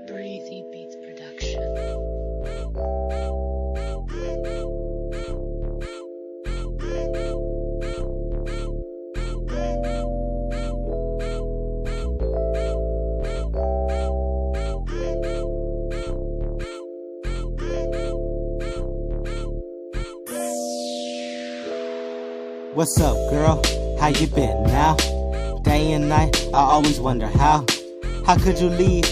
Breezy Beats Production. What's up, girl? How you been now? Day and night, I always wonder how could you leave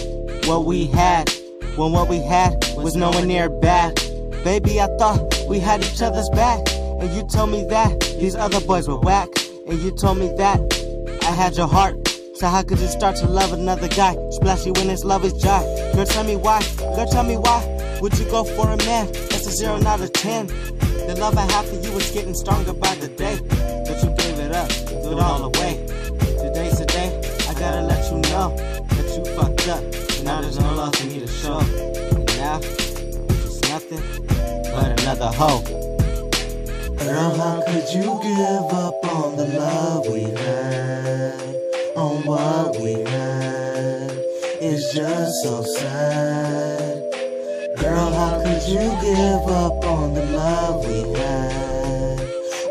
what we had when what we had was nowhere near bad? Baby, I thought we had each other's back, and you told me that these other boys were whack, and you told me that I had your heart. So how could you start to love another guy? Splashy when his love is dry. Girl, tell me why. Girl, tell me why would you go for a man that's a 0 not a 10? The love I have for you is getting stronger by the day, but you gave it up, threw it all away. Today's the day, I gotta let you know that you fucked up. Now there's no love for me to show, and now it's just nothing but another hoe. Girl, how could you give up on the love we had, on what we had? It's just so sad. Girl, how could you give up on the love we had,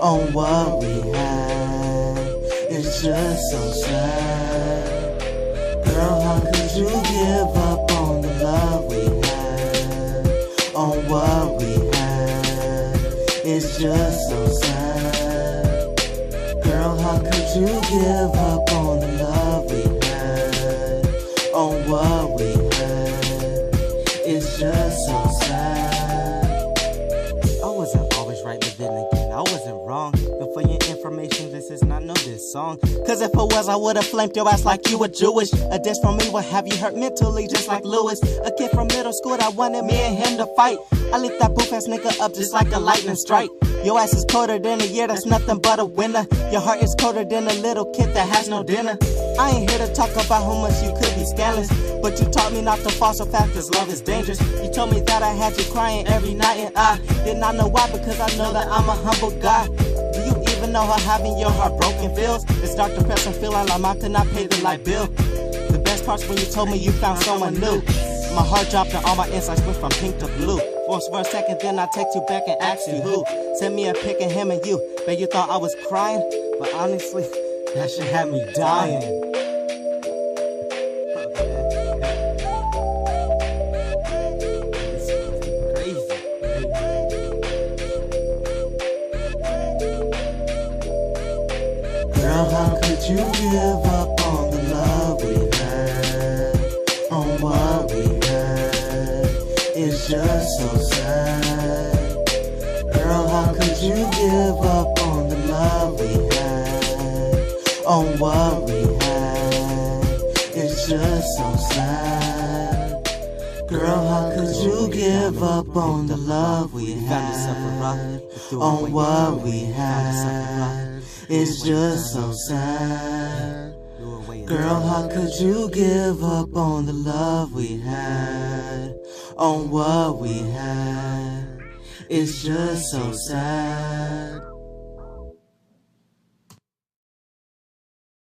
on what we had? It's just so sad. Girl, how could you give up on the love we had, on what we had? It's just so sad. Girl, how could you give up on the love we had, on what we had? It's just so sad. I wasn't always right, but then again, I wasn't wrong. But for your information, this is not no diss song. Cause if it was, I would've flamed your ass like you were Jewish. A diss from me would have you hurt mentally, just like Lewis. A kid from middle school that wanted me and him to fight. I lit that poof ass nigga up just like a lightning strike. Your ass is colder than a year, that's nothing but a winter. Your heart is colder than a little kid that has no dinner. I ain't here to talk about how much you could be scandalous, but you taught me not to fall so fast cause love is dangerous. You told me that I had you crying every night, and I did not know why, because I know that I'm a humble guy. Do you even know how having your heart broken feels? It's dark, depressing, feeling like I could not pay the light bill. The best part's when you told me you found someone new. My heart dropped and all my insights went from pink to blue. For a second, then I text you back and asked you who. Sent me a pic of him and you. Bet you thought I was crying, but honestly, that shit had me dying. Girl, how could you give up on the love we had, on what we had? It's just so sad. Girl, how could you give up on the love we had, on what we had? It's just so sad. Girl, how could you give up on the love we had, on what we had? It's just so sad. Girl, how could you give up on the love we had, on what we had? It's just so sad.